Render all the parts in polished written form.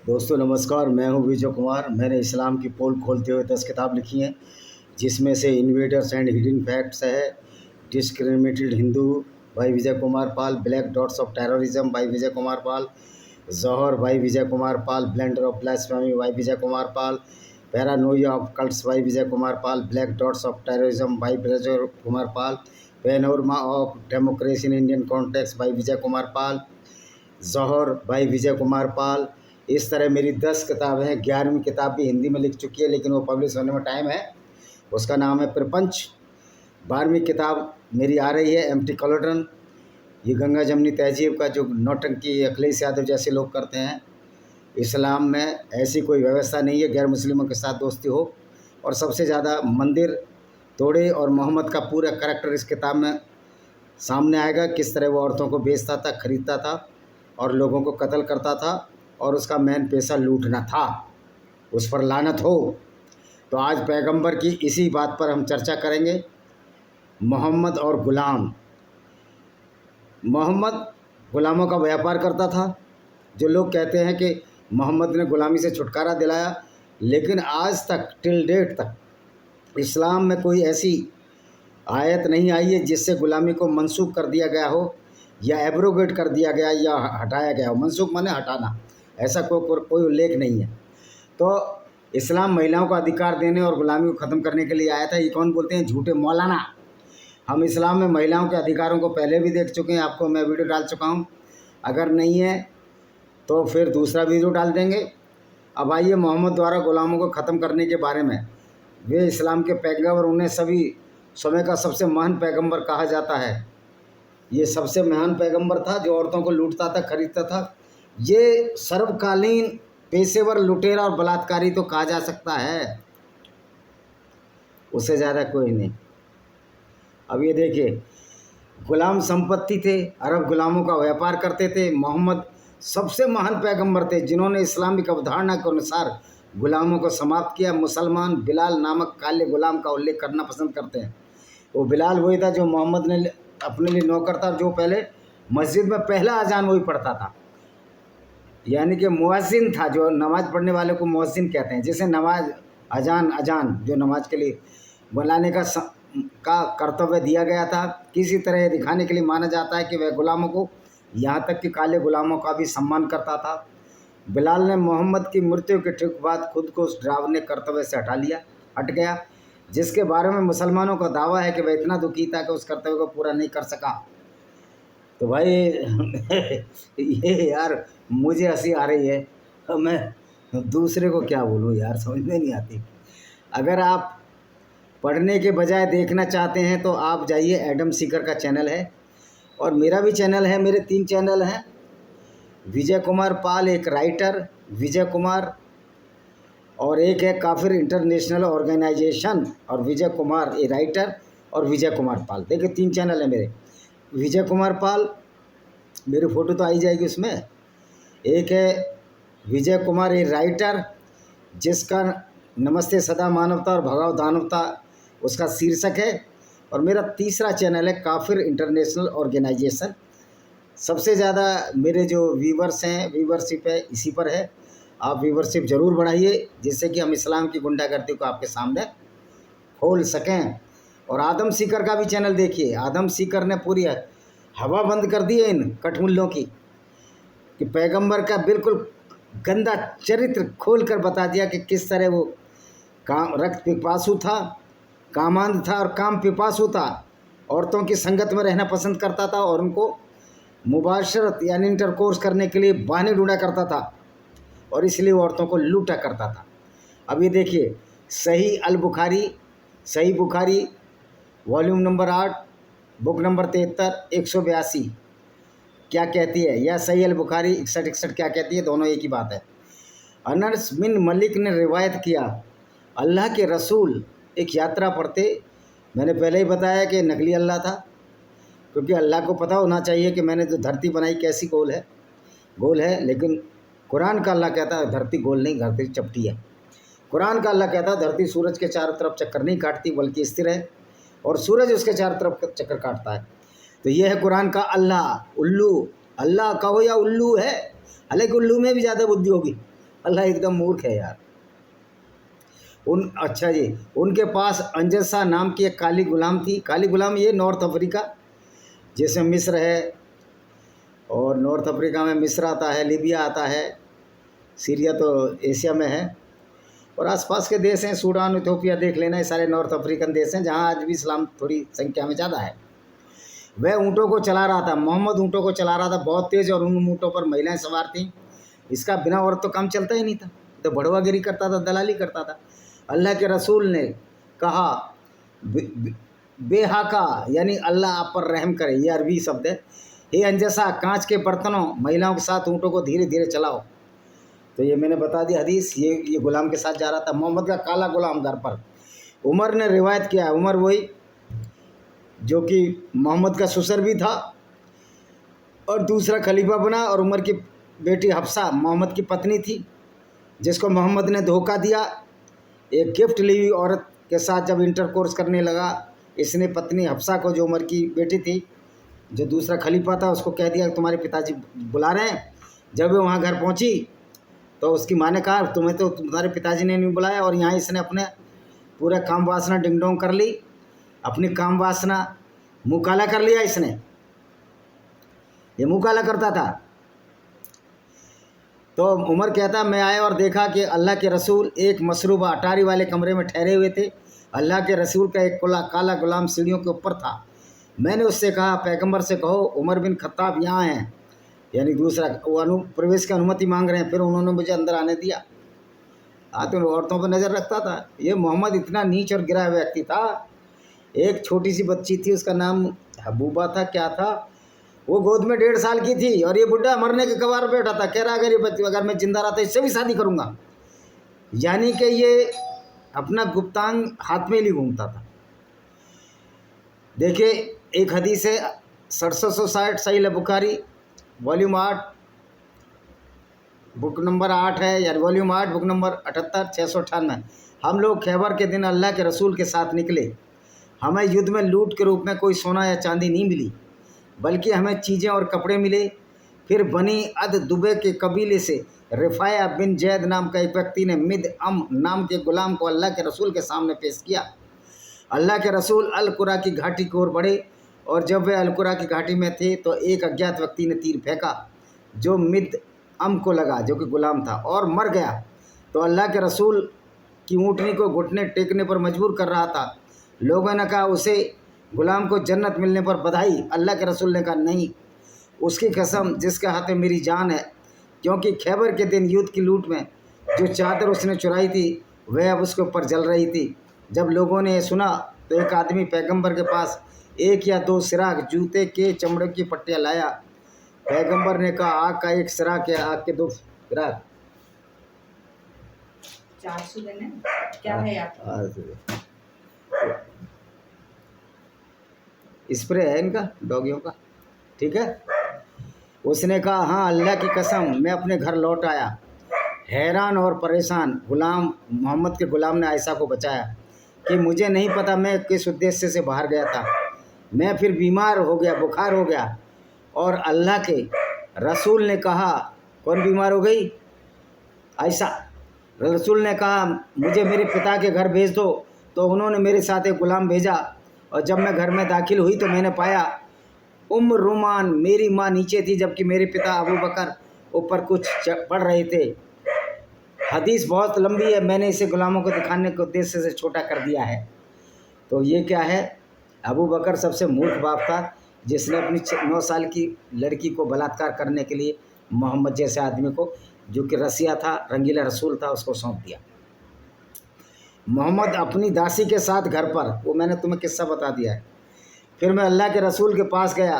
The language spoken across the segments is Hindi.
दोस्तों नमस्कार, मैं हूं विजय कुमार। मैंने इस्लाम की पोल खोलते हुए 10 किताब लिखी हैं, जिसमें से इन्वेडर्स एंड हिडन फैक्ट्स है, discriminated Hindu by Vijay Kumar Pal, black dots of terrorism by Vijay Kumar Pal, Jauhar by Vijay Kumar Pal, blender of blasphemy by Vijay Kumar Pal, paranoia of cults by Vijay Kumar Pal, black dots of terrorism by Vijay Kumar Pal, panorama of democracy in Indian context by Vijay Kumar Pal, Jauhar by Vijay Kumar Pal. इस तरह मेरी 10 किताबें हैं। 11वीं किताब भी हिंदी में लिख चुकी है, लेकिन वो पब्लिश होने में टाइम है। उसका नाम है प्रपंच। 12वीं किताब मेरी आ रही है एम्प्टी कॉलोड्रन। ये गंगा जमनी तहजीब का जो नौटंकी अखिलेश यादव जैसे लोग करते हैं। इस्लाम में ऐसी कोई व्यवस्था नहीं है गैर मुस्लिमों के साथ दोस्ती हो। और सबसे ज़्यादा मंदिर तोड़े और मोहम्मद का पूरा करैक्टर इस किताब में सामने आएगा। किस तरह वो औरतों को बेचता था, ख़रीदता था और लोगों को कत्ल करता था, और उसका मेन पैसा लूटना था। उस पर लानत हो। तो आज पैगंबर की इसी बात पर हम चर्चा करेंगे। मोहम्मद और ग़ुलाम। मोहम्मद ग़ुलामों का व्यापार करता था। जो लोग कहते हैं कि मोहम्मद ने ग़ुलामी से छुटकारा दिलाया, लेकिन आज तक टिल डेट तक इस्लाम में कोई ऐसी आयत नहीं आई है जिससे ग़ुलामी को मनसूख कर दिया गया हो या एब्रोगेट कर दिया गया या हटाया गया हो। मनसूख माने हटाना, ऐसा कोई उल्लेख नहीं है। तो इस्लाम महिलाओं को अधिकार देने और ग़ुलामी को ख़त्म करने के लिए आया था। ये कौन बोलते हैं? झूठे मौलाना। हम इस्लाम में महिलाओं के अधिकारों को पहले भी देख चुके हैं, आपको मैं वीडियो डाल चुका हूँ। अगर नहीं है तो फिर दूसरा वीडियो डाल देंगे। अब आइए मोहम्मद द्वारा ग़ुलामों को ख़त्म करने के बारे में। वे इस्लाम के पैगंबर, उन्हें सभी समय का सबसे महान पैगंबर कहा जाता है। ये सबसे महान पैगंबर था जो औरतों को लूटता था, खरीदता था। ये सर्वकालीन पेशेवर लुटेरा और बलात्कारी तो कहा जा सकता है, उससे ज़्यादा कोई नहीं। अब ये देखिए, ग़ुलाम संपत्ति थे, अरब ग़ुलामों का व्यापार करते थे। मोहम्मद सबसे महान पैगंबर थे जिन्होंने इस्लामिक अवधारणा के अनुसार ग़ुलामों को समाप्त किया। मुसलमान बिलाल नामक काले ग़ुलाम का उल्लेख करना पसंद करते हैं। वो बिलाल वही था जो मोहम्मद ने अपने लिए नौकर था, जो पहले मस्जिद में पहला अजान वही पढ़ता था, यानी कि मुअज्जिन था। जो नमाज़ पढ़ने वाले को मुअज्जिन कहते हैं, जिसे नमाज अजान जो नमाज के लिए बुलाने का कर्तव्य दिया गया था। किसी तरह ये दिखाने के लिए माना जाता है कि वह ग़ुलामों को, यहाँ तक कि काले ग़ुलामों का भी सम्मान करता था। बिलाल ने मोहम्मद की मृत्यु के ठीक बाद खुद को उस डरावने कर्तव्य से हट गया, जिसके बारे में मुसलमानों का दावा है कि वह इतना दुखी था कि उस कर्तव्य को पूरा नहीं कर सका। तो भाई ये यार मुझे हंसी आ रही है, मैं दूसरे को क्या बोलूँ यार, समझ में नहीं आती। अगर आप पढ़ने के बजाय देखना चाहते हैं तो आप जाइए, एडम सीकर का चैनल है और मेरा भी चैनल है। मेरे 3 चैनल हैं। विजय कुमार पाल एक राइटर, विजय कुमार, और एक है काफिर इंटरनेशनल ऑर्गेनाइजेशन, और विजय कुमार ए राइटर, और विजय कुमार पाल। देखिए 3 चैनल है मेरे। विजय कुमार पाल, मेरी फ़ोटो तो आई जाएगी उसमें। एक है विजय कुमार ए राइटर, जिसका नमस्ते सदा मानवता और भगाओ दानवता उसका शीर्षक है। और मेरा तीसरा चैनल है काफिर इंटरनेशनल ऑर्गेनाइजेशन। सबसे ज़्यादा मेरे जो व्यूवर्स हैं, व्यूवरशिप है इसी पर है। आप व्यूवरशिप ज़रूर बढ़ाइए, जिससे कि हम इस्लाम की गुंडागर्दी को आपके सामने खोल सकें। और आदम सीकर का भी चैनल देखिए। आदम सीकर ने पूरी हवा बंद कर दी है इन कठमुल्लों की, कि पैगंबर का बिल्कुल गंदा चरित्र खोल कर बता दिया कि किस तरह वो रक्त पिपासु था, कामांध था और काम पिपासु था। औरतों की संगत में रहना पसंद करता था और उनको मुबाशरत यानी इंटरकोर्स करने के लिए बहाने ढूंढा करता था, और इसलिए वो औरतों को लूटा करता था। अब ये देखिए, सही Bukhari volume number 8 book number 73 182 क्या कहती है, या सही अल बुखारी 61 क्या कहती है, दोनों एक ही बात है। अनस बिन मलिक ने रिवायत किया, अल्लाह के रसूल एक यात्रा पर थे। मैंने पहले ही बताया कि नकली अल्लाह था, क्योंकि अल्लाह को पता होना चाहिए कि मैंने जो धरती बनाई कैसी गोल है। लेकिन कुरान का अल्लाह कहता है धरती गोल नहीं, धरती चपटी है। कुरान का अल्लाह कहता है धरती सूरज के चारों तरफ चक्कर नहीं काटती, बल्कि स्थिर है, और सूरज उसके चारों तरफ चक्कर काटता है। तो ये है कुरान का अल्लाह। उल्लू अल्लाह कहो या उल्लू है, हालांकि उल्लू में भी ज़्यादा बुद्धि होगी। अल्लाह एकदम मूर्ख है यार। अच्छा जी, उनके पास अंजसा नाम की एक काली गुलाम थी। काली गुलाम ये नॉर्थ अफ्रीका, जैसे मिस्र है, और नॉर्थ अफ्रीका में मिस्र आता है, लीबिया आता है, सीरिया तो एशिया में है, और आसपास के देश हैं, सूडान, इथोपिया देख लेना, ये सारे नॉर्थ अफ्रीकन देश हैं जहाँ आज भी इस्लाम थोड़ी संख्या में ज़्यादा है। वह ऊँटों को चला रहा था, मोहम्मद ऊँटों को चला रहा था बहुत तेज़, और उन ऊँटों पर महिलाएं सवार थीं। इसका बिना औरत तो काम चलता ही नहीं था, तो बढ़वागिरी करता था, दलाली करता था। अल्लाह के रसूल ने कहा बेहाका, यानी अल्लाह आप पर रहम करे, ये अरबी शब्द है। हे अंजसा, कांच के बर्तनों महिलाओं के साथ ऊँटों को धीरे धीरे चलाओ। तो ये मैंने बता दी हदीस, ये गुलाम के साथ जा रहा था, मोहम्मद का काला गुलाम घर पर। उमर ने रिवायत किया है, उमर वही जो कि मोहम्मद का ससुर भी था और दूसरा खलीफा बना, और उमर की बेटी हफ्सा मोहम्मद की पत्नी थी, जिसको मोहम्मद ने धोखा दिया। एक गिफ्ट ली हुई औरत के साथ जब इंटरकोर्स करने लगा, इसने पत्नी हफ्सा को, जो उमर की बेटी थी, जो दूसरा खलीफा था, उसको कह दिया कि तुम्हारे पिताजी बुला रहे हैं। जब वो वहाँ घर पहुँची तो उसकी माँ ने कहा तुम्हें तो तुम्हारे पिताजी ने नहीं बुलाया, और यहाँ इसने अपने पूरा काम वासना डिंग डोंग कर ली, अपनी काम वासना मुँह काला कर लिया इसने। ये मुँह काला करता था। तो उमर कहता, मैं आया और देखा कि अल्लाह के रसूल एक मसरूबा अटारी वाले कमरे में ठहरे हुए थे। अल्लाह के रसूल का एक काला गुलाम सीढ़ियों के ऊपर था। मैंने उससे कहा, पैगंबर से कहो उमर बिन खत्ताब यहाँ हैं, यानी दूसरा वो प्रवेश की अनुमति मांग रहे हैं। फिर उन्होंने मुझे अंदर आने दिया। तो औरतों पर नज़र रखता था। ये मोहम्मद इतना नीच और गिरा व्यक्ति था। एक छोटी सी बच्ची थी, उसका नाम हबूबा था, क्या था, वो गोद में 1.5 साल की थी, और ये बुढ़ा मरने के कगार पर बैठा था। कह रहा अगर ये बच्ची, अगर मैं जिंदा रहा तो इससे भी शादी करूँगा। यानी कि ये अपना गुप्तांग हाथ में ही घूमता था। देखिए एक हदीस है 6760 सही बुखारी वॉल्यूम 8 बुक नंबर 8 है, या वॉल्यूम 8 बुक नंबर 78 698। हम लोग खैबर के दिन अल्लाह के रसूल के साथ निकले। हमें युद्ध में लूट के रूप में कोई सोना या चांदी नहीं मिली, बल्कि हमें चीज़ें और कपड़े मिले। फिर बनी अद दुबे के कबीले से रिफाया बिन जैद नाम का एक व्यक्ति ने मिद अम नाम के गुलाम को अल्लाह के रसूल के सामने पेश किया। अल्लाह के रसूल अल कुरा की घाटी की ओर बढ़े, और जब वे अल कुरा की घाटी में थे तो एक अज्ञात व्यक्ति ने तीर फेंका जो मिद अम को लगा, जो कि गुलाम था, और मर गया। तो अल्लाह के रसूल की ऊँटनी को घुटने टेकने पर मजबूर कर रहा था। लोगों ने कहा उसे गुलाम को जन्नत मिलने पर बधाई। अल्लाह के रसूल ने कहा नहीं, उसकी कसम जिसके हाथ में मेरी जान है, क्योंकि खैबर के दिन युद्ध की लूट में जो चादर उसने चुराई थी वह अब उसके ऊपर जल रही थी। जब लोगों ने सुना तो एक आदमी पैगंबर के पास 1 या 2 सिराग जूते के चमड़े की पट्टियाँ लाया। पैगंबर ने कहा आग का 1 सिराग या आग के 2 सिराग 400 देने क्या है आपका? स्प्रे है इनका डॉगियों का, ठीक है। उसने कहा हाँ अल्लाह की कसम मैं अपने घर लौट आया हैरान और परेशान। गुलाम मोहम्मद के गुलाम ने आयशा को बचाया कि मुझे नहीं पता मैं किस उद्देश्य से बाहर गया था। मैं फिर बीमार हो गया, बुखार हो गया, और अल्लाह के रसूल ने कहा, कौन बीमार हो गई? आयशा। रसूल ने कहा मुझे मेरे पिता के घर भेज दो। तो उन्होंने मेरे साथ एक गुलाम भेजा, और जब मैं घर में दाखिल हुई तो मैंने पाया रुमान मेरी माँ नीचे थी, जबकि मेरे पिता अबू बकर ऊपर कुछ पढ़ रहे थे। हदीस बहुत लंबी है, मैंने इसे गुलामों को दिखाने के उद्देश्य से छोटा कर दिया है। तो ये क्या है, अबू बकर सबसे मूर्ख बाप था जिसने अपनी 9 साल की लड़की को बलात्कार करने के लिए मोहम्मद जैसे आदमी को, जो कि रसिया था, रंगीला रसूल था, उसको सौंप दिया। मोहम्मद अपनी दासी के साथ घर पर, वो मैंने तुम्हें किस्सा बता दिया है। फिर मैं अल्लाह के रसूल के पास गया।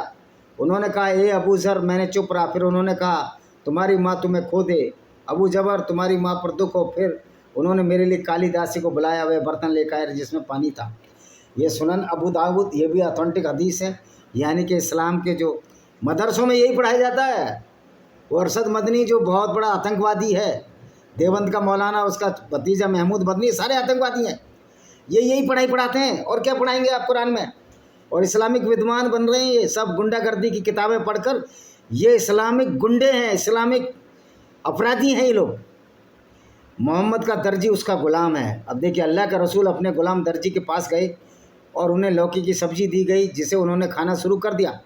उन्होंने कहा ए अबू ज़र, मैंने चुप रहा। फिर उन्होंने कहा तुम्हारी माँ तुम्हें खो दे, अबू जबर तुम्हारी माँ पर दुख हो। फिर उन्होंने मेरे लिए काली दासी को बुलाया, वह बर्तन लेकर आए जिसमें पानी था। ये सुनन अबू दाऊद, ये भी ऑथेंटिक हदीस है। यानी कि इस्लाम के जो मदरसों में यही पढ़ाया जाता है। वो अरशद मदनी जो बहुत बड़ा आतंकवादी है, देवबंद का मौलाना, उसका भतीजा महमूद मदनी, सारे आतंकवादी हैं। ये यही पढ़ाई पढ़ाते हैं, और क्या पढ़ाएंगे आप कुरान में? और इस्लामिक विद्वान बन रहे हैं ये सब, गुंडागर्दी की किताबें पढ़कर। ये इस्लामिक गुंडे हैं, इस्लामिक अपराधी हैं ये लोग। मोहम्मद का दर्जी उसका ग़ुलाम है। अब देखिए, अल्लाह का रसूल अपने ग़ुलाम दर्जी के पास गए और उन्हें लौकी की सब्ज़ी दी गई, जिसे उन्होंने खाना शुरू कर दिया।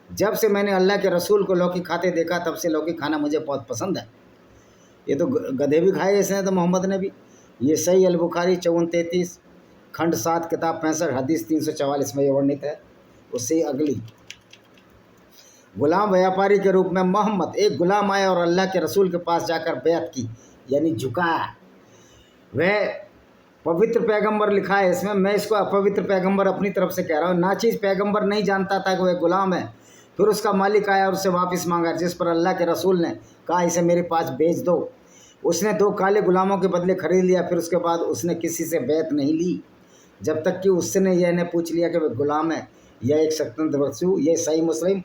जब से मैंने अल्लाह के रसूल को लौकी खाते देखा, तब से लौकी खाना मुझे बहुत पसंद है। ये तो गधे भी खाए इसने, तो मोहम्मद ने भी। ये सही अल बुखारी 5433 खंड 7 किताब 65 हदीस 344 में ये वर्णित है। उससे अगली, गुलाम व्यापारी के रूप में मोहम्मद, एक गुलाम आया और अल्लाह के रसूल के पास जाकर बैत की, यानी झुकाया। वह पवित्र पैगंबर लिखा है इसमें, मैं इसको अपवित्र पैगंबर अपनी तरफ से कह रहा हूँ। नाचीज पैगंबर नहीं जानता था कि वह गुलाम है। फिर उसका मालिक आया और उसे वापस मांगा, जिस पर अल्लाह के रसूल ने कहा, इसे मेरे पास भेज दो। उसने 2 काले गुलामों के बदले खरीद लिया। फिर उसके बाद उसने किसी से बैत नहीं ली, जब तक कि उसने यह न पूछ लिया कि वह गुलाम है या एक स्वतंत्र वस्तु। यह सही मुस्लिम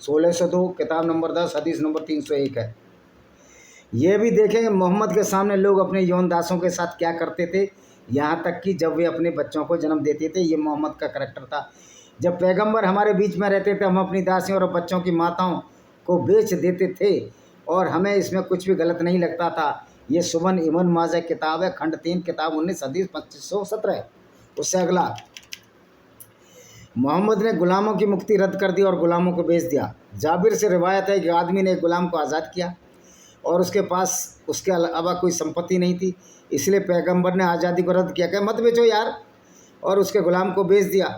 1602 किताब नंबर 10 हदीस नंबर 301 है। ये भी देखें मोहम्मद के सामने लोग अपने यौन दासों के साथ क्या करते थे, यहाँ तक कि जब वे अपने बच्चों को जन्म देते थे। ये मोहम्मद का करैक्टर था। जब पैगंबर हमारे बीच में रहते थे, हम अपनी दासियों और बच्चों की माताओं को बेच देते थे और हमें इसमें कुछ भी गलत नहीं लगता था। ये सुबन इबन माजा किताब है, खंड 3 किताब 19 हदीस 2517। उससे अगला, मोहम्मद ने गुलामों की मुक्ति रद्द कर दी और गुलामों को बेच दिया। जाबिर से रिवायत है कि आदमी ने एक गुलाम को आज़ाद किया और उसके पास उसके अलावा कोई संपत्ति नहीं थी, इसलिए पैगंबर ने आज़ादी को रद्द किया कि मत बेचो यार, और उसके गुलाम को बेच दिया।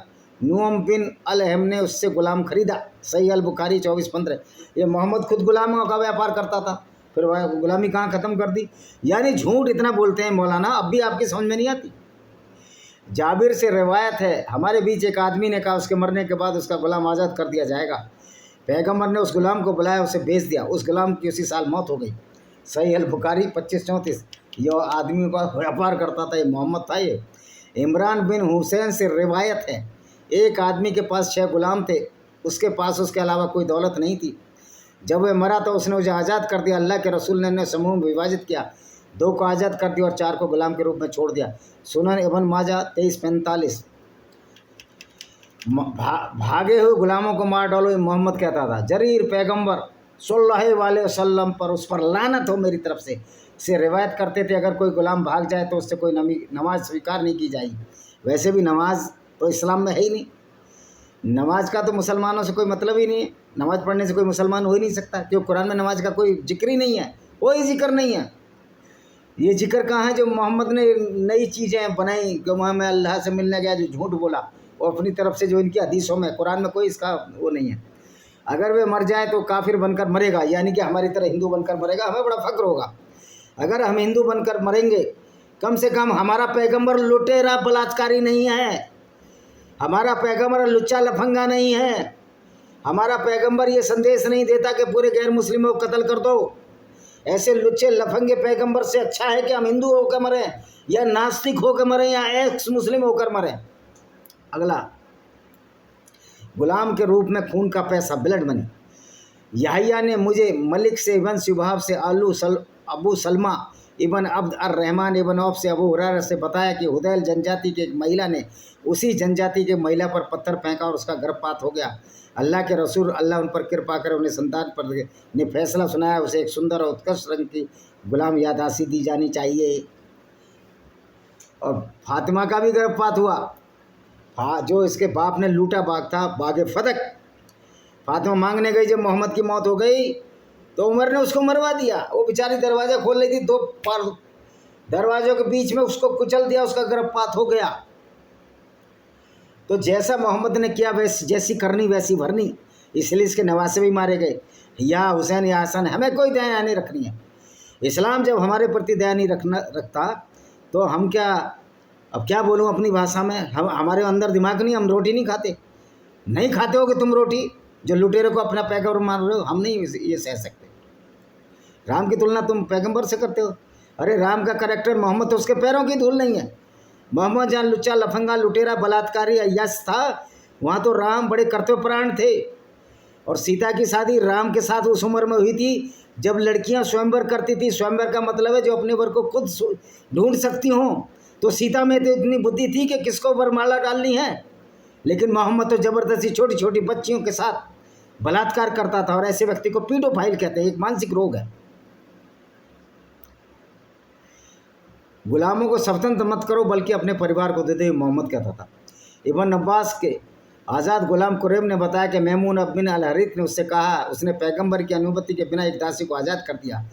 नुअम बिन अल-हम ने उससे गुलाम खरीदा। सही अल बुखारी 2415। ये मोहम्मद खुद गुलामों का व्यापार करता था, फिर वह गुलामी कहाँ ख़त्म कर दी। यानी झूठ इतना बोलते हैं मौलाना, अब भी आपकी समझ में नहीं आती। जाबिर से रिवायत है, हमारे बीच एक आदमी ने कहा, उसके मरने के बाद उसका गुलाम आज़ाद कर दिया जाएगा। पैगंबर ने उस गुलाम को बुलाया, उसे बेच दिया। उस गुलाम की उसी साल मौत हो गई। सही अल बुखारी 2534। यह आदमी का व्यापार करता था, ये मोहम्मद था। ये इमरान बिन हुसैन से रिवायत है, एक आदमी के पास 6 गुलाम थे, उसके पास उसके अलावा कोई दौलत नहीं थी। जब वह मरा तो उसने उसे आज़ाद कर दिया। अल्लाह के रसूल ने उन्हें समूह में विभाजित किया, 2 को आज़ाद कर दिया और 4 को गुलाम के रूप में छोड़ दिया। सुनन इब्न माजा 2345। भागे हुए गुलामों को मार डालो, ये मोहम्मद कहता था। जरीर पैगंबर सल्लल्लाहु अलैहि वसल्लम पर उस पर लानत हो मेरी तरफ से रिवायत करते थे, अगर कोई गुलाम भाग जाए तो उससे कोई नमाज स्वीकार नहीं की जाएगी। वैसे भी नमाज तो इस्लाम में है ही नहीं। नमाज का तो मुसलमानों से कोई मतलब ही नहीं है। नमाज पढ़ने से कोई मुसलमान हो ही नहीं सकता, क्योंकि कुरान में नमाज का कोई जिक्र ही नहीं है, कोई जिक्र नहीं है। ये जिक्र कहाँ है जो मोहम्मद ने नई चीज़ें बनाई, कि वहाँ मैं अल्लाह से मिलने गया, जो झूठ बोला, और अपनी तरफ से जो इनकी हदीसों में, कुरान में कोई इसका वो नहीं है। अगर वे मर जाए तो काफिर बनकर मरेगा, यानी कि हमारी तरह हिंदू बनकर मरेगा, हमें बड़ा फक्र होगा। अगर हम हिंदू बनकर मरेंगे, कम से कम हमारा पैगंबर लुटेरा बलात्कारी नहीं है, हमारा पैगंबर लुच्चा लफंगा नहीं है, हमारा पैगंबर ये संदेश नहीं देता कि पूरे गैर मुस्लिमों को कत्ल कर दो। ऐसे लुच्चे लफंगे पैगंबर से अच्छा है कि हम हिंदू होकर मरें, या नास्तिक होकर मरें, या एक्स मुस्लिम होकर मरें। अगला, गुलाम के रूप में खून का पैसा, ब्लड मनी। याहिया ने मुझे मलिक से इबन शुभाब से अबू सलमा इबन अब्द अर्रहमान इबन औफ से अबू हुरैरा से बताया कि हुदैल जनजाति की एक महिला ने उसी जनजाति के महिला पर पत्थर फेंका और उसका गर्भपात हो गया। अल्लाह के रसूल, अल्लाह उन पर कृपा करे, उन्हें संतान पर ने फैसला सुनाया, उसे एक सुंदर और उत्कृष्ट रंग की गुलाम यादासी दी जानी चाहिए। और फातिमा का भी गर्भपात हुआ, जो इसके बाप ने लूटा बाग था, बागे फदक। फातिमा मांगने गई, जब मोहम्मद की मौत हो गई तो उमर ने उसको मरवा दिया। वो बेचारी दरवाज़ा खोल रही थी, 2 दरवाज़ों के बीच में उसको कुचल दिया, उसका गर्भपात हो गया। तो जैसा मोहम्मद ने किया वैसे, जैसी करनी वैसी भरनी, इसलिए इसके नवासे भी मारे गए। या हुसैन या हसन, हमें कोई दया नहीं रखनी है। इस्लाम जब हमारे प्रति दया नहीं रखता तो हम क्या, अब क्या बोलूँ अपनी भाषा में, हमारे अंदर दिमाग नहीं, हम रोटी नहीं खाते। नहीं खाते हो कि तुम रोटी, जो लुटेरे को अपना पैगंबर मान रहे हो, हम नहीं ये सह सकते। राम की तुलना तुम पैगंबर से करते हो। अरे राम का कैरेक्टर, मोहम्मद तो उसके पैरों की धूल नहीं है। मोहम्मद जहाँ लुच्चा लफंगा लुटेरा बलात्कारी अय्याश था, वहाँ तो राम बड़े कर्तव्यपरायण थे। और सीता की शादी राम के साथ उस उम्र में हुई थी जब लड़कियाँ स्वयंवर करती थी। स्वयंवर का मतलब है जो अपने वर को खुद ढूंढ सकती हों। तो सीता में तो इतनी बुद्धि थी कि किसको वरमाला डालनी है, लेकिन मोहम्मद तो ज़बरदस्ती छोटी छोटी बच्चियों के साथ बलात्कार करता था। और ऐसे व्यक्ति को पीडोफाइल कहते हैं, एक मानसिक रोग है। गुलामों को स्वतंत्र मत करो बल्कि अपने परिवार को दे दो, मोहम्मद कहता था। इब्न अब्बास के आज़ाद गुलाम कुरैब ने बताया कि मैमून बिन अल हरीथ ने उससे कहा, उसने पैगंबर की अनुमति के बिना एक दासी को आज़ाद कर दिया।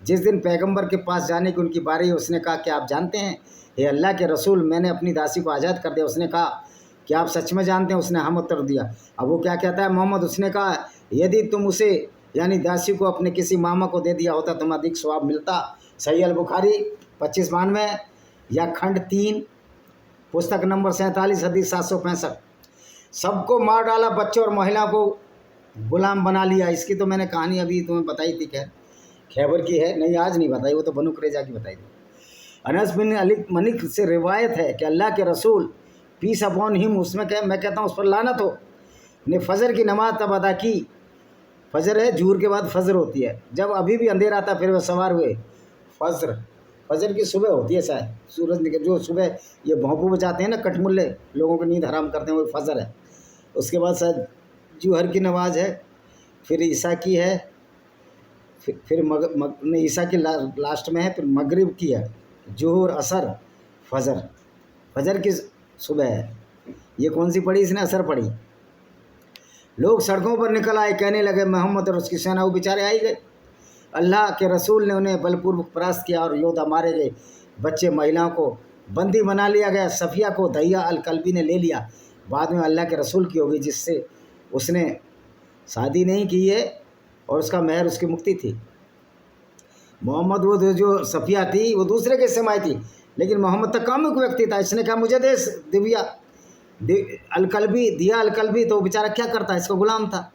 जिस दिन पैगंबर के पास जाने की उनकी बारी, उसने कहा कि आप जानते हैं हे अल्लाह के रसूल, मैंने अपनी दासी को आज़ाद कर दिया। उसने कहा कि आप सच में जानते हैं? उसने हम उत्तर दिया। अब वो क्या कहता है मोहम्मद? उसने कहा यदि तुम उसे यानी दासी को अपने किसी मामा को दे दिया होता तुम अधिक स्वाब मिलता। सही अल बुखारी 2592 या खंड 3 पुस्तक नंबर 47 हदीस 765। सबको मार डाला, बच्चों और महिला को गुलाम बना लिया। इसकी तो मैंने कहानी अभी तुम्हें बताई थी, खैबर की है, नहीं आज नहीं बताई, वो तो बनु कुरैजा की बताई थी। अनस बिन मलिक से रिवायत है कि अल्लाह के रसूल पीस अपॉन हिम, उसमें मैं कहता हूँ उस पर लानत हो, ने फ़जर की नमाज़ तब अदा की। फ़जर है, जूहर के बाद फ़जर होती है, जब अभी भी अंधेरा था फिर वह सवार हुए। फ़जर की सुबह होती है शायद, सूरज निकल, जो सुबह ये भौंपू बजाते हैं ना कटमुल्ले, लोगों की नींद हराम करते हैं, वो फ़जर है। उसके बाद शायद जूहर की नमाज है, फिर ईसा की है, फिर ईसा की लास्ट में है, फिर मगरिब की है, जोहर असर फ़जर की सुबह है। ये कौन सी पढ़ी इसने? असर पढ़ी। लोग सड़कों पर निकल आए, कहने लगे मोहम्मद और उसकी सेना वो बेचारे आई गए। अल्लाह के रसूल ने उन्हें बलपूर्वक परास्त किया और योद्धा मारे गए। बच्चे महिलाओं को बंदी बना लिया गया। सफ़िया को दहिया अल कल्बी ने ले लिया, बाद में अल्लाह के रसूल की होगी, जिससे उसने शादी नहीं की है और उसका महर उसकी मुक्ति थी। मोहम्मद वो जो सफ़िया थी वो दूसरे के हिस्से में आई थी, लेकिन मोहम्मद तक कामुक व्यक्ति था। इसने कहा मुझे दे दिव्या अलकल्बी, दिया अलकल्बी। तो बेचारा क्या करता, इसका गुलाम था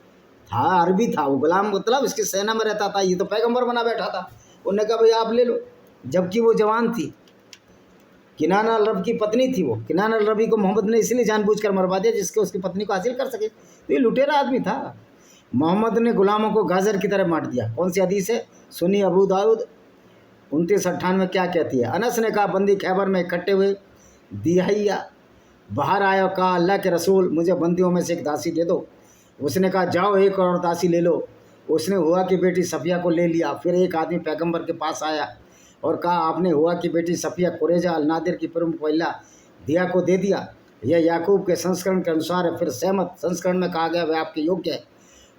अरबी था वो गुलाम, मतलब इसकी सेना में रहता था। ये तो पैगंबर बना बैठा था। उन्होंने कहा भाई आप ले लो, जबकि वो जवान थी। किनान अल रबी की पत्नी थी वो। किनान अल रबी को मोहम्मद ने इसलिए जानबूझकर मरवा दिया जिसके उसकी पत्नी को हासिल कर सके। तो ये लुटेरा आदमी था। मोहम्मद ने गुलामों को गाजर की तरह बांट दिया। कौन सी हदीस है? सुनी अबू दाऊद 2998 क्या कहती है? अनस ने कहा बंदी खैबर में इकट्ठे हुए, दिहाइया बाहर आया और कहा अल्लाह के रसूल मुझे बंदियों में से एक दासी दे दो। उसने कहा जाओ एक और दासी ले लो। उसने हुआ की बेटी सफ़िया को ले लिया। फिर एक आदमी पैगंबर के पास आया और कहा आपने हुआ की बेटी सफ़िया कुरैजा अल नादिर की प्रमुख महिला दिया को दे दिया। यह याकूब के संस्करण के अनुसार है। फिर सहमत संस्करण में कहा गया वह आपके योग्य है।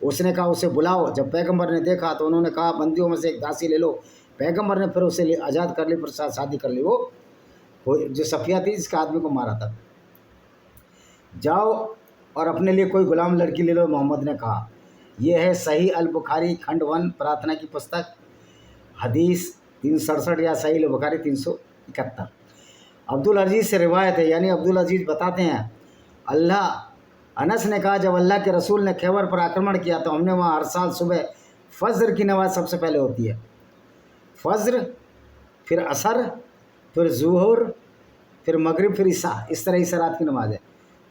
उसने कहा उसे बुलाओ। जब पैगंबर ने देखा तो उन्होंने कहा बंदियों में से एक दासी ले लो। पैगंबर ने फिर उसे आज़ाद कर ली, फिर शादी कर ली। वो जो सफ़िया थी जिसका आदमी को मारा था। जाओ और अपने लिए कोई गुलाम लड़की ले लो, मोहम्मद ने कहा। यह है सही अल बुखारी खंड 1 प्रार्थना की पुस्तक हदीस 367 या सही अल बुखारी 371। अब्दुल अजीज़ से रिवायत है, यानी अब्दुल अजीज़ बताते हैं अनस ने कहा जब अल्लाह के रसूल ने खैबर पर आक्रमण किया तो हमने वहाँ हर साल सुबह फ़जर की नमाज़ सबसे पहले होती है। फ़जर, फिर असर, फिर ज़ुहर, फिर मगरिब, फिर ईसा। इस तरह ईसा रात की नमाज़ है।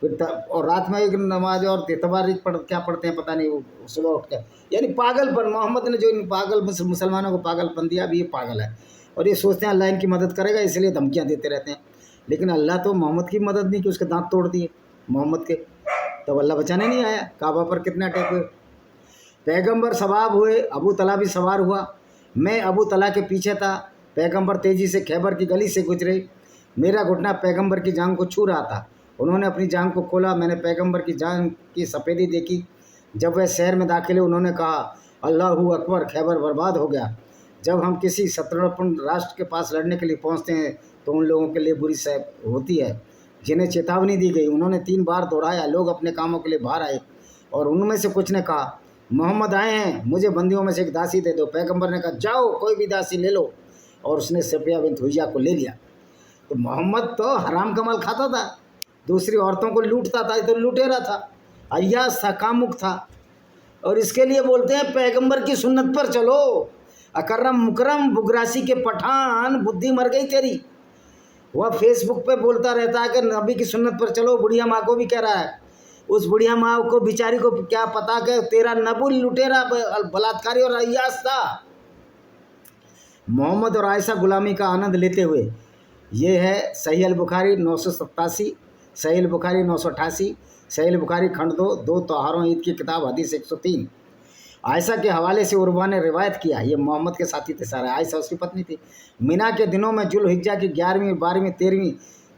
फिर और रात में एक नमाज और तबारीक क्या पढ़ते हैं पता नहीं, वो सुबह उठ कर। यानी पागलपन, मोहम्मद ने जो इन पागल मुसलमानों को पागलपन दिया, अभी ये पागल है और ये सोचते हैं अल्लाह इनकी मदद करेगा, इसलिए धमकियाँ देते रहते हैं। लेकिन अल्लाह तो मोहम्मद की मदद नहीं की, उसके दांत तोड़ दिए मोहम्मद के, तब अल्लाह बचाने नहीं आया। काबा पर कितने अटैक हुए। पैगंबर सवाब हुए, अबू तला भी सवार हुआ। मैं अबू तला के पीछे था। पैगंबर तेज़ी से खैबर की गली से गुजरे। मेरा घुटना पैगंबर की जांघ को छू रहा था। उन्होंने अपनी जांघ को खोला। मैंने पैगंबर की जांघ की सफ़ेदी देखी। जब वह शहर में दाखिल हुए उन्होंने कहा अल्लाहू अकबर, खैबर बर्बाद हो गया। जब हम किसी शत्रुपूर्ण राष्ट्र के पास लड़ने के लिए पहुंचते हैं तो उन लोगों के लिए बुरी सैब होती है जिन्हें चेतावनी दी गई। उन्होंने 3 बार दोहराया। लोग अपने कामों के लिए बाहर आए और उनमें से कुछ ने कहा मोहम्मद आए हैं, मुझे बंदियों में से एक दासी दे दो। पैगंबर ने कहा जाओ कोई भी दासी ले लो, और उसने सफ़िया बिन्त हुय्या को ले लिया। तो मोहम्मद तो हराम का माल खाता था, दूसरी औरतों को लूटता था, तो लुटेरा था, अय्यास था, कामुक था। और इसके लिए बोलते हैं पैगंबर की सुन्नत पर चलो। अकरम मुकरम बुगरासी के पठान, बुद्धि मर गई तेरी। वह फेसबुक पे बोलता रहता है कि नबी की सुन्नत पर चलो। बुढ़िया माँ को भी कह रहा है। उस बुढ़िया माँ को बेचारी को क्या पता कि तेरा नबुल लुटेरा बलात्कारी और अय्यास था। मोहम्मद और आयशा गुलामी का आनंद लेते हुए। ये है सही अल बुखारी 987, सही अल बुखारी 988, सही अल बुखारी खंड 2 त्योहारों ईद की किताब हदीस 103। आयशा के हवाले से उर्वा ने रिवायत किया, ये मोहम्मद के साथी थे सारे। आयशा उसकी पत्नी थी। मीना के दिनों में जुल्हिज्जा की 11वीं 12वीं 13वीं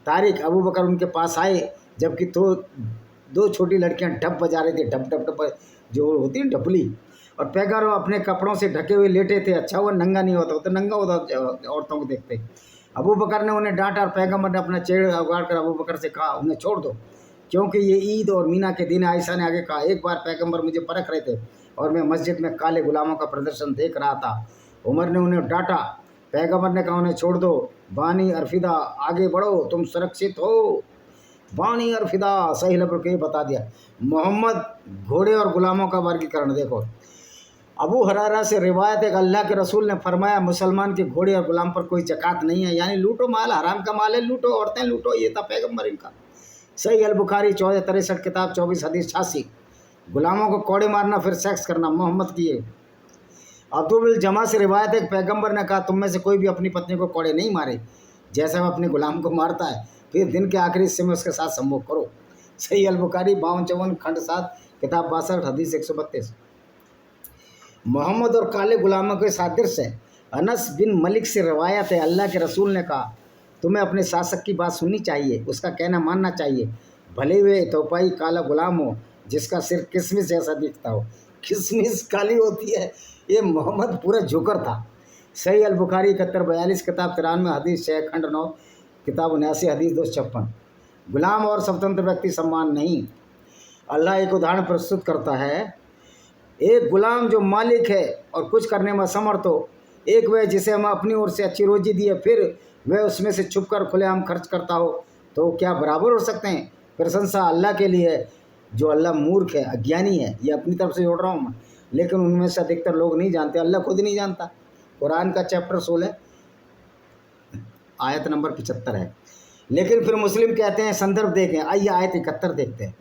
तारीख अबू बकर उनके पास आए, जबकि दो छोटी लड़कियां ढप बजा रही थी, ढप ढप ढप जो होती है ढपली, और पैगम्बर अपने कपड़ों से ढके हुए लेटे थे। अच्छा हुआ नंगा नहीं होता, तो नंगा होता औरतों को देखते। अबू बकर ने उन्हें डांटा और पैगम्बर ने अपना चेहरा उगाड़ कर अबू बकर से कहा, उन्हें छोड़ दो, क्योंकि ये ईद और मीना के दिन। आयशा ने आगे कहा, एक बार पैगम्बर मुझे परख रहे थे और मैं मस्जिद में काले गुलामों का प्रदर्शन देख रहा था। उमर ने उन्हें डांटा। पैगम्बर ने कहा, उन्हें छोड़ दो। बानी अरफिदा, आगे बढ़ो, तुम सुरक्षित हो। बानी अरफिदा सही लफ्ज़ के बता दिया। मोहम्मद घोड़े और गुलामों का वर्गीकरण देखो। अबू हरारा से रिवायत है कि अल्लाह के रसूल ने फरमाया, मुसलमान के घोड़े और गुलाम पर कोई ज़कात नहीं है, यानी लूटो माल, हराम का माल है, लूटो, औरतें लूटो। ये था पैगम्बर इनका। सही अल बुखारी 1463 किताब 24 हदीस 86। गुलामों को कोड़े मारना फिर सेक्स करना मोहम्मद की है। अब्दुल जमा से रिवायत है कि पैगम्बर ने कहा, तुम में से कोई भी अपनी पत्नी को कोड़े नहीं मारे जैसा वह अपने गुलाम को मारता है, फिर दिन के आखिरी हिस्से में उसके साथ संभोग करो। सही अल बुखारी 52 खंड 7 किताब 62 हदीस 132। मोहम्मद और काले गुलामों के सादृश्य है। अनस बिन मलिक से रिवायत है, अल्लाह के रसूल ने कहा, तुम्हें अपने शासक की बात सुननी चाहिए, उसका कहना मानना चाहिए, भले वे तोपाई काला गुलाम हो जिसका सिर किशमिश जैसा दिखता हो। किशमिश काली होती है, ये मोहम्मद पूरा जोकर था। सही अल बुखारी 71-42 किताब 93 हदीस 6 खंड 9 किताब 79 हदीस 256। गुलाम और स्वतंत्र व्यक्ति सम्मान नहीं। अल्लाह एक उदाहरण प्रस्तुत करता है, एक गुलाम जो मालिक है और कुछ करने में असमर्थ हो, एक वह जिसे हम अपनी ओर से अच्छी रोजी दिए फिर वह उसमें से छुपकर खुलेआम खर्च करता हो, तो क्या बराबर हो सकते हैं? प्रशंसा अल्लाह के लिए है, जो अल्लाह मूर्ख है, अज्ञानी है। ये अपनी तरफ से जोड़ रहा हूँ मैं, लेकिन उनमें से अधिकतर लोग नहीं जानते, अल्लाह खुद नहीं जानता। कुरान का चैप्टर 16 आयत नंबर 75 है। लेकिन फिर मुस्लिम कहते हैं, संदर्भ देखें, आइए आयत 71 देखते हैं।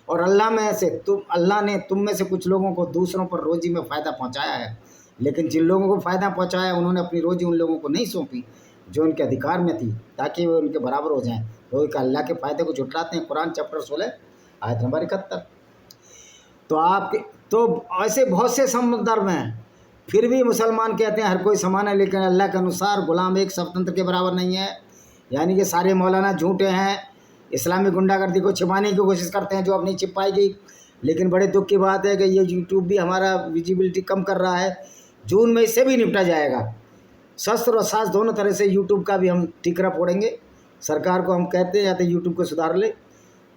और अल्लाह ने तुम में से कुछ लोगों को दूसरों पर रोजी में फ़ायदा पहुंचाया है, लेकिन जिन लोगों को फ़ायदा पहुंचाया उन्होंने अपनी रोजी उन लोगों को नहीं सौंपी जो उनके अधिकार में थी, ताकि वे उनके बराबर हो जाएं। तो एक अल्लाह के फ़ायदे को झुटलाते हैं। कुरान चैप्टर 16 आयत नंबर 71। तो ऐसे बहुत से संदर्भ हैं। फिर भी मुसलमान कहते हैं हर कोई समान है, लेकिन अल्लाह के अनुसार गुलाम एक स्वतंत्र के बराबर नहीं है। यानी कि सारे मौलाना झूठे हैं, इस्लामी गुंडागर्दी को छिपाने की कोशिश करते हैं जो अब नहीं छिप पाएगी। लेकिन बड़े दुख की बात है कि ये यूट्यूब भी हमारा विजिबिलिटी कम कर रहा है। जून में इससे भी निपटा जाएगा। शस्त्र और सास दोनों तरह से यूट्यूब का भी हम टिकरा फोड़ेंगे। सरकार को हम कहते हैं या तो यूट्यूब को सुधार ले,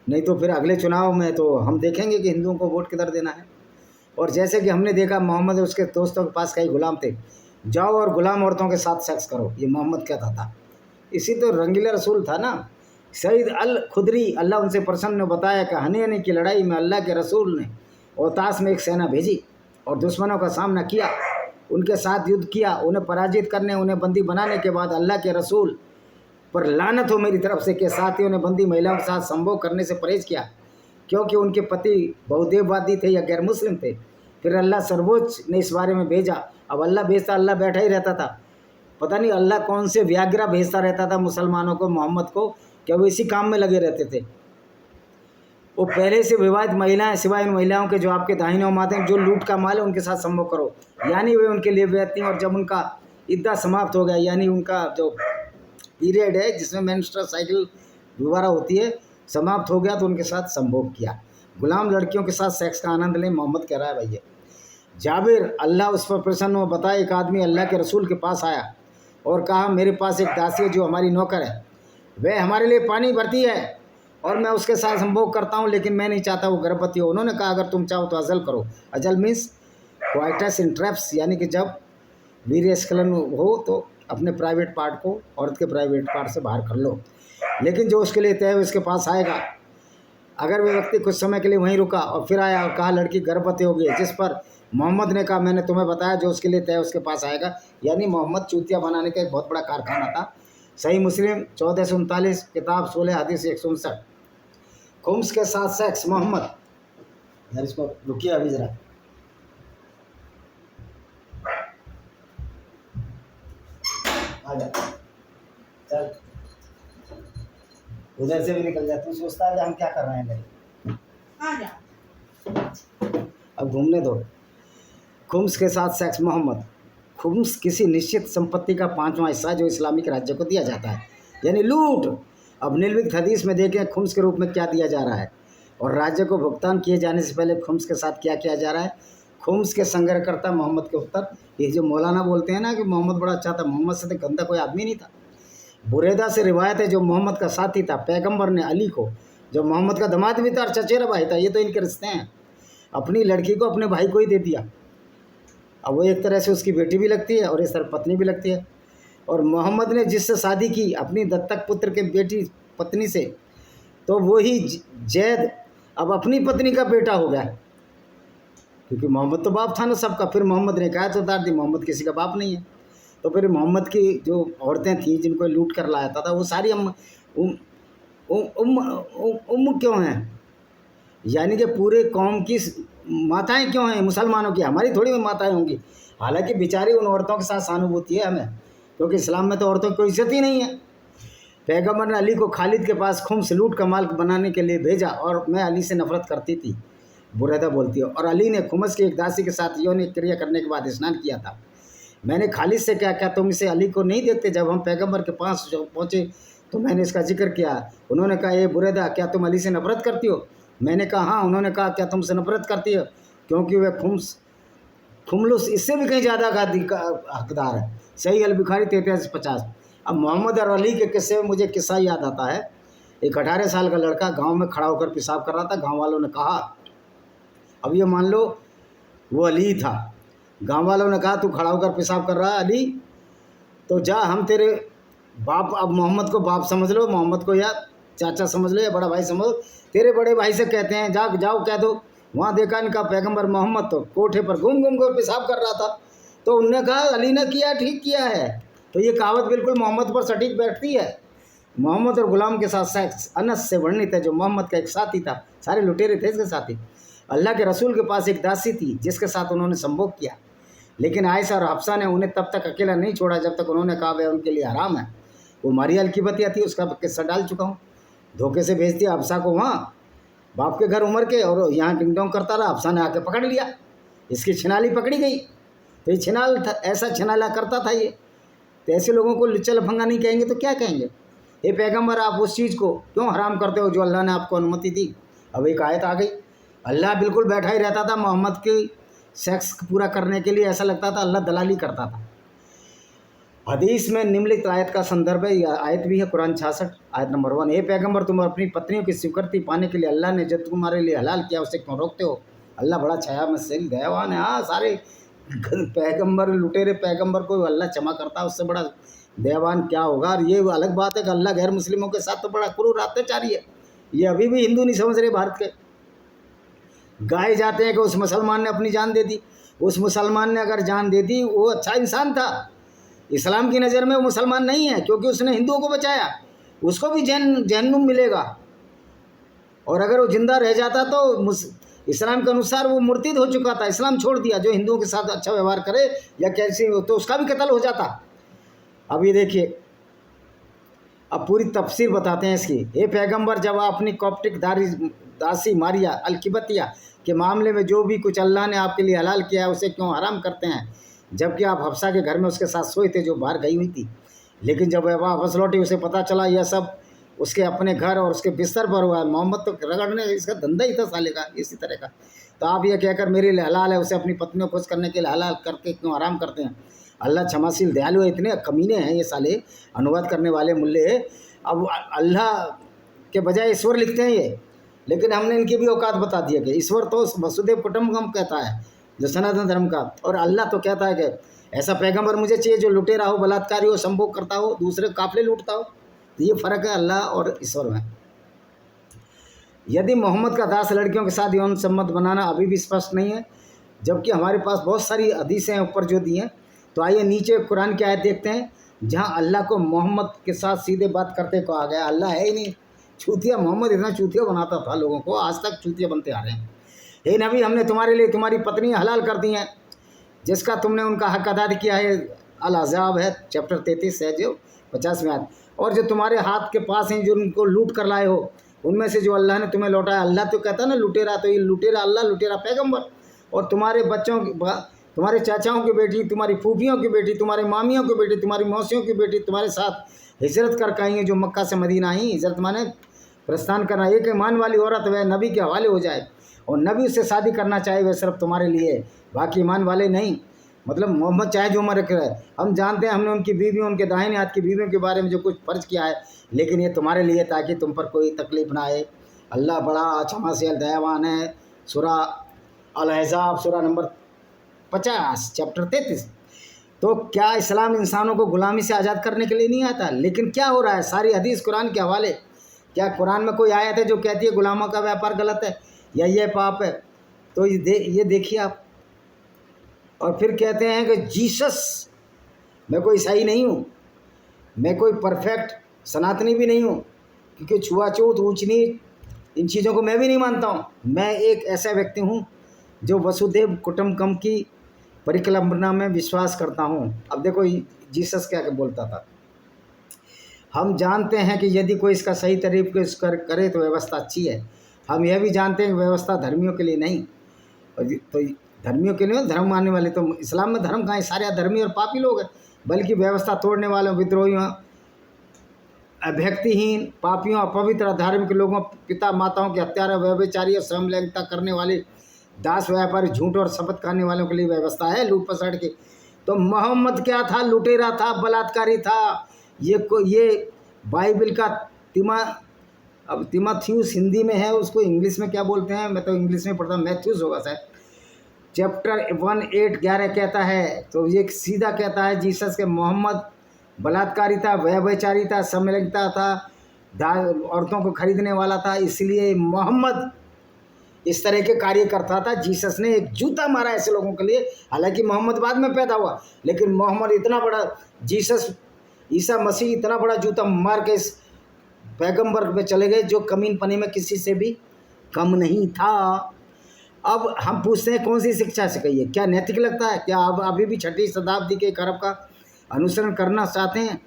नहीं तो फिर अगले चुनाव में तो हम देखेंगे कि हिंदुओं को वोट किधर देना है। और जैसे कि हमने देखा, मोहम्मद और उसके दोस्तों के पास कई गुलाम थे, जाओ और गुलाम औरतों के साथ सेक्स करो, ये मोहम्मद कहता था। इसी तो रंगीला रसूल था ना। सईद अल खुदरी अल्लाह उनसे प्रसन्न ने बताया कि हने की लड़ाई में अल्लाह के रसूल ने औतास में एक सेना भेजी और दुश्मनों का सामना किया, उनके साथ युद्ध किया। उन्हें पराजित करने, उन्हें बंदी बनाने के बाद अल्लाह के रसूल पर लानत हो मेरी तरफ से कि साथियों ने बंदी महिलाओं के साथ संभोग करने से परहेज किया, क्योंकि उनके पति बहुदेववादी थे या गैर मुस्लिम थे। फिर अल्लाह सर्वोच्च ने इस बारे में भेजा। अब अल्लाह भेजता, अल्लाह बैठा ही रहता था। पता नहीं अल्लाह कौन से व्याग्रा भेजता रहता था मुसलमानों को, मोहम्मद को, क्या वो इसी काम में लगे रहते थे। वो पहले से विवाहित महिलाएं, सिवाय उन महिलाओं के जो आपके दाहिने और माथे जो लूट का माल है, उनके साथ संभोग करो, यानी वे उनके लिए व्यक्ति। और जब उनका इद्दा समाप्त हो गया, यानी उनका जो पीरियड है जिसमें मेंस्ट्रुअल साइकिल दोबारा होती है, समाप्त हो गया, तो उनके साथ संभोग किया। गुलाम लड़कियों के साथ सेक्स का आनंद लें, मोहम्मद कह रहा है भैया। जाबिर अल्लाह उस पर प्रसन्न हो बताया, एक आदमी अल्लाह के रसूल के पास आया और कहा, मेरे पास एक दासी है जो हमारी नौकर है, वह हमारे लिए पानी भरती है और मैं उसके साथ संभोग करता हूँ, लेकिन मैं नहीं चाहता वो गर्भवती हो। उन्होंने कहा, अगर तुम चाहो तो अजल करो। अजल मीन्स क्वाइटस इंट्रप्स, यानी कि जब वीर्य स्खलन हो तो अपने प्राइवेट पार्ट को औरत के प्राइवेट पार्ट से बाहर कर लो, लेकिन जो उसके लिए तय है उसके पास आएगा। अगर वह व्यक्ति कुछ समय के लिए वहीं रुका और फिर आया और कहा लड़की गर्भवती हो गई, जिस पर मोहम्मद ने कहा, मैंने तुम्हें बताया जो उसके लिए तय है उसके पास आएगा। यानी मोहम्मद चूतिया बनाने का एक बहुत बड़ा कारखाना था। सही मुस्लिम 1439 किताब 16 हदीस 159। खुम्स के साथ सेक्स मोहम्मद, यार इसको रुकिए अभी ज़रा। आजा चल, उधर से भी निकल जा। तू सोचता है हम क्या कर रहे हैं? नहीं आ जा। अब घूमने दो। खुम्स के साथ सेक्स। मोहम्मद, खुम्स किसी निश्चित संपत्ति का 5वां हिस्सा जो इस्लामिक राज्य को दिया जाता है, यानी लूट। अब निम्नलिखित हदीस में देखें खुम्स के रूप में क्या दिया जा रहा है और राज्य को भुगतान किए जाने से पहले खुम्स के साथ क्या किया जा रहा है। खुम्स के संग्रहकर्ता मोहम्मद के उत्तर, ये जो मौलाना बोलते हैं ना कि मोहम्मद बड़ा अच्छा था, मोहम्मद से तो गंदा कोई आदमी नहीं था। बुरैदा से रिवायत है जो मोहम्मद का साथी था, पैगंबर ने अली को, जो मोहम्मद का दामाद भी था और चचेरा भाई था, ये तो इनके रिश्ते हैं, अपनी लड़की को अपने भाई को ही दे दिया। अब वो एक तरह से उसकी बेटी भी लगती है और इस तरह पत्नी भी लगती है। और मोहम्मद ने जिससे शादी की अपनी दत्तक पुत्र के बेटी पत्नी से, तो वही जैद अब अपनी पत्नी का बेटा हो गया, क्योंकि मोहम्मद तो बाप था ना सबका। फिर मोहम्मद ने कहा तो उतार दी, मोहम्मद किसी का बाप नहीं है। तो फिर मोहम्मद की जो औरतें थीं जिनको लूट कर लाया था वो सारी क्यों हैं, यानी कि पूरे कौम की माताएं क्यों हैं, मुसलमानों की, हमारी थोड़ी भी माताएं होंगी। हालांकि बेचारी उन औरतों के साथ सहानुभूति है हमें, क्योंकि इस्लाम में तो औरतों की कोई इज्जत ही नहीं है। पैगंबर ने अली को खालिद के पास खुम्स लूट का माल बनाने के लिए भेजा और मैं अली से नफरत करती थी, बुरैदा बोलती है। और अली ने खुम्स की एक दासी के साथ यौन क्रिया करने के बाद स्नान किया था। मैंने खालिद से क्या तुम इसे अली को नहीं देखते? जब हम पैगंबर के पास पहुँचे तो मैंने इसका जिक्र किया। उन्होंने कहा, ये बुरैदा, क्या तुम अली से नफरत करती हो? मैंने कहा हाँ। उन्होंने कहा, क्या तुमसे नफरत करती हो? क्योंकि वह खुमलुस इससे भी कहीं ज़्यादा हकदार है। सही अल बुखारी 3350। अब मोहम्मद और अली के किस्से में मुझे किस्सा याद आता है। एक 18 साल का लड़का गांव में खड़ा होकर पेशाब कर रहा था। गांव वालों ने कहा, अब ये मान लो वो अली था, गांव वालों ने कहा तू खड़ा होकर पेशाब कर रहा है अली, तो जा, हम तेरे बाप, अब मोहम्मद को बाप समझ लो, मोहम्मद को या चाचा समझ लो या बड़ा भाई समझ लो, तेरे बड़े भाई से कहते हैं जाओ कह दो। वहाँ देखा इनका पैगंबर मोहम्मद तो कोठे पर घूम कर पेशाब कर रहा था। तो उनने कहा अली ने किया, ठीक किया है। तो ये कहावत बिल्कुल मोहम्मद पर सटीक बैठती है। मोहम्मद और गुलाम के साथ सेक्स अनस से वर्णित है, जो मोहम्मद का एक साथी था, सारे लुटेरे थे इसके साथी। अल्लाह के रसूल के पास एक दासी थी जिसके साथ उन्होंने संभोग किया, लेकिन आयशा और हफ्सा ने उन्हें तब तक अकेला नहीं छोड़ा जब तक उन्होंने कहा वह उनके लिए हराम है। वो मारिया अलकीबतिया थी, उसका किस्सा डाल चुका हूँ। धोखे से भेज दिया हफ्सा को वहाँ बाप के घर उमर के, और यहाँ टिंगटोंग करता रहा। हफ्सा ने आके पकड़ लिया, इसकी छिनाली पकड़ी गई। तो ये छिनाल था, ऐसा छिनाला करता था ये। तो ऐसे लोगों को लुच्चा लफंगा नहीं कहेंगे तो क्या कहेंगे? हे पैगंबर, आप उस चीज़ को क्यों हराम करते हो जो अल्लाह ने आपको अनुमति दी? अब एक आयत आ गई। अल्लाह बिल्कुल बैठा ही रहता था मोहम्मद की सेक्स पूरा करने के लिए। ऐसा लगता था अल्लाह दलाली करता था। हदीस में निम्नलिखित आयत का संदर्भ है, यह आयत भी है कुरान 66 आयत नंबर 1। हे पैगंबर, तुम अपनी पत्नियों की स्वीकृति पाने के लिए अल्लाह ने जो तुम्हारे लिए हलाल किया उसे क्यों रोकते हो? अल्लाह बड़ा छाया में से दयावान है। हाँ, सारे पैगंबर, लुटेरे पैगंबर को अल्लाह क्षमा करता है, उससे बड़ा दयावान क्या होगा। और ये अलग बात है कि अल्लाह गैर मुस्लिमों के साथ तो बड़ा क्रूर अत्याचारी है। ये अभी भी हिंदू नहीं समझ रहे भारत के। गाए जाते हैं कि उस मुसलमान ने अपनी जान दे दी। उस मुसलमान ने अगर जान दे दी वो अच्छा इंसान था, इस्लाम की नज़र में वो मुसलमान नहीं है, क्योंकि उसने हिंदुओं को बचाया। उसको भी जहन्नुम मिलेगा। और अगर वो जिंदा रह जाता तो इस्लाम के अनुसार वो मुर्तिद हो चुका था, इस्लाम छोड़ दिया। जो हिंदुओं के साथ अच्छा व्यवहार करे या कैसे हो तो उसका भी कत्ल हो जाता। अब ये देखिए, अब पूरी तफसीर बताते हैं इसकी। हे पैगंबर, जब आप अपनी कॉप्टिक दासी मारिया अलकिबतिया के मामले में जो भी कुछ अल्लाह ने आपके लिए हलाल किया है उसे क्यों हराम करते हैं, जबकि आप हफ्सा के घर में उसके साथ सोए थे जो बाहर गई हुई थी? लेकिन जब वह वापस लौटी उसे पता चला यह सब उसके अपने घर और उसके बिस्तर पर हुआ है। मोहम्मद तो रगड़ने, इसका धंधा ही था साले का इसी तरह का। तो आप यह कहकर मेरे लिए हलाल है उसे अपनी पत्नियों को खुश करने के लिए हलाल करके क्यों हराम करते हैं? अल्लाह क्षमाशील दयालु है। इतने कमीने हैं ये साले अनुवाद करने वाले मुल्ले। अब अल्लाह के बजाय ईश्वर लिखते हैं ये, लेकिन हमने इनकी भी औकात बता दी है कि ईश्वर तो वसुदेव कुटुंबकम कहता है जो सनातन धर्म का, और अल्लाह तो कहता है कि ऐसा पैगंबर मुझे चाहिए जो लुटेरा हो, बलात्कारी हो, संभोग करता हो, दूसरे काफिले लूटता हो। तो ये फ़र्क है अल्लाह और ईश्वर में। यदि मोहम्मद का दास लड़कियों के साथ यौन संबंध बनाना अभी भी स्पष्ट नहीं है, जबकि हमारे पास बहुत सारी हदीसें हैं ऊपर जो दी हैं, तो आइए नीचे कुरान की आयत देखते हैं जहाँ अल्लाह को मोहम्मद के साथ सीधे बात करते कहा गया। अल्लाह है ही नहीं, चूतिया। मोहम्मद इतना चूतिया बनाता था लोगों को, आज तक चूतिया बनते आ रहे हैं। हे नबी, हमने तुम्हारे लिए तुम्हारी पत्नी हलाल कर दी हैं जिसका तुमने उनका हक अदा किया है। अल-अहज़ाब है चैप्टर 33 है जो 50वें आयत। और जो तुम्हारे हाथ के पास हैं जो उनको लूट कर लाए हो, उनमें से जो अल्लाह ने तुम्हें लौटाया। अल्लाह तो कहता है ना लुटेरा, तो ये लुटेरा अल्लाह, लुटेरा पैगंबर। और तुम्हारे बच्चों तुम्हारे चाचाओं की बेटी, तुम्हारी फूफियों की बेटी, तुम्हारे मामियों की बेटी, तुम्हारी मौसियों की बेटी तुम्हारे साथ हिजरत कर आई हैं, जो मक्का से मदीना आई। हिजरत माने प्रस्थान करना। एक ईमान वाली औरत वह नबी के हवाले हो जाए और नबी उससे शादी करना चाहे, वह सिर्फ तुम्हारे लिए, बाकी ईमान वाले नहीं। मतलब मोहम्मद चाहे जो उम्र रखे, हम जानते हैं हमने उनकी बीवियों, उनके दाहिने हाथ की बीवियों के बारे में जो कुछ फ़र्ज किया है, लेकिन ये तुम्हारे लिए ताकि तुम पर कोई तकलीफ़ ना आए। अल्लाह बड़ा क्षमा से दयावान है। सूरा अल-अहज़ाब सूरा नंबर 50 चैप्टर 33। तो क्या इस्लाम इंसानों को गुलामी से आज़ाद करने के लिए नहीं आता? लेकिन क्या हो रहा है? सारी हदीस कुरान के हवाले। क्या कुरान में कोई आयत है जो कहती है गुलामों का व्यापार गलत है या ये पाप है? तो ये देखिए आप। और फिर कहते हैं कि जीसस, मैं कोई ईसाई नहीं हूँ, मैं कोई परफेक्ट सनातनी भी नहीं हूँ, क्योंकि छुआछूत, ऊंच नीच, इन चीज़ों को मैं भी नहीं मानता हूँ। मैं एक ऐसा व्यक्ति हूँ जो वसुदेव कुटुम्बकम की परिकल्पना में विश्वास करता हूँ। अब देखो जीसस क्या बोलता था। हम जानते हैं कि यदि कोई इसका सही तरीके से करे तो व्यवस्था अच्छी है। हम यह भी जानते हैं कि व्यवस्था धर्मियों के लिए नहीं। तो धर्मियों के लिए, धर्म मानने वाले, तो इस्लाम में धर्म कहाँ है? सारे धर्मी और पापी लोग हैं, बल्कि व्यवस्था तोड़ने वालों, विद्रोहियों, अभक्तिहीन, पापियों, अपवित्र, अधार्मिक लोगों, पिता माताओं के हत्यारे, व्यभिचारी और समलैंगिकता करने वाले, दास व्यापारी, झूठ और शपथ खाने वालों के लिए व्यवस्था है लूट पसड़ की। तो मोहम्मद क्या था? लुटेरा था, बलात्कारी था। ये बाइबल का अब तिमोथियुस हिंदी में है, उसको इंग्लिश में क्या बोलते हैं? मैं तो इंग्लिश में पढ़ता, मैथ्यूस होगा शायद। चैप्टर 1:8-11 कहता है, तो ये सीधा कहता है जीसस के मोहम्मद बलात्कारी था, व्यभिचारी था, समलैंगिकता था, औरतों को खरीदने वाला था, इसलिए मोहम्मद इस तरह के कार्य करता था। जीसस ने एक जूता मारा ऐसे लोगों के लिए। हालांकि मोहम्मद बाद में पैदा हुआ, लेकिन मोहम्मद इतना बड़ा, जीसस ईसा मसीह इतना बड़ा जूता मार के इस पैगंबर पे चले गए जो कमीनपनी में किसी से भी कम नहीं था। अब हम पूछते हैं कौन सी शिक्षा सिखाई है? क्या नैतिक लगता है? क्या अब अभी भी 6वीं शताब्दी के एक अरब का अनुसरण करना चाहते हैं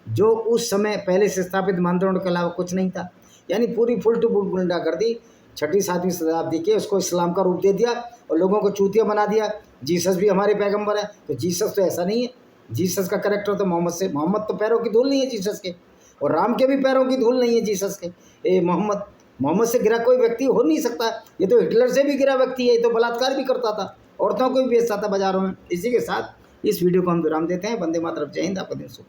जो उस समय पहले से स्थापित मानदंडों के अलावा कुछ नहीं था? यानी पूरी फुल टू फुल गुंडा कर दी 6वीं-7वीं शताब्दी के, उसको इस्लाम का रूप दे दिया और लोगों को चूतिया बना दिया। जीसस भी हमारे पैगंबर है, तो जीसस तो ऐसा नहीं है। जीसस का कैरेक्टर तो मोहम्मद तो पैरों की धूल नहीं है जीसस के, और राम के भी पैरों की धूल नहीं है जीसस के। मोहम्मद से गिरा कोई व्यक्ति हो नहीं सकता। ये तो हिटलर से भी गिरा व्यक्ति है, ये तो बलात्कार भी करता था, औरतों को भी बेचता था बाजारों में। इसी के साथ इस वीडियो को हम विराम देते हैं। वंदे मातरम, जय हिंद, आपका दिन शुभ।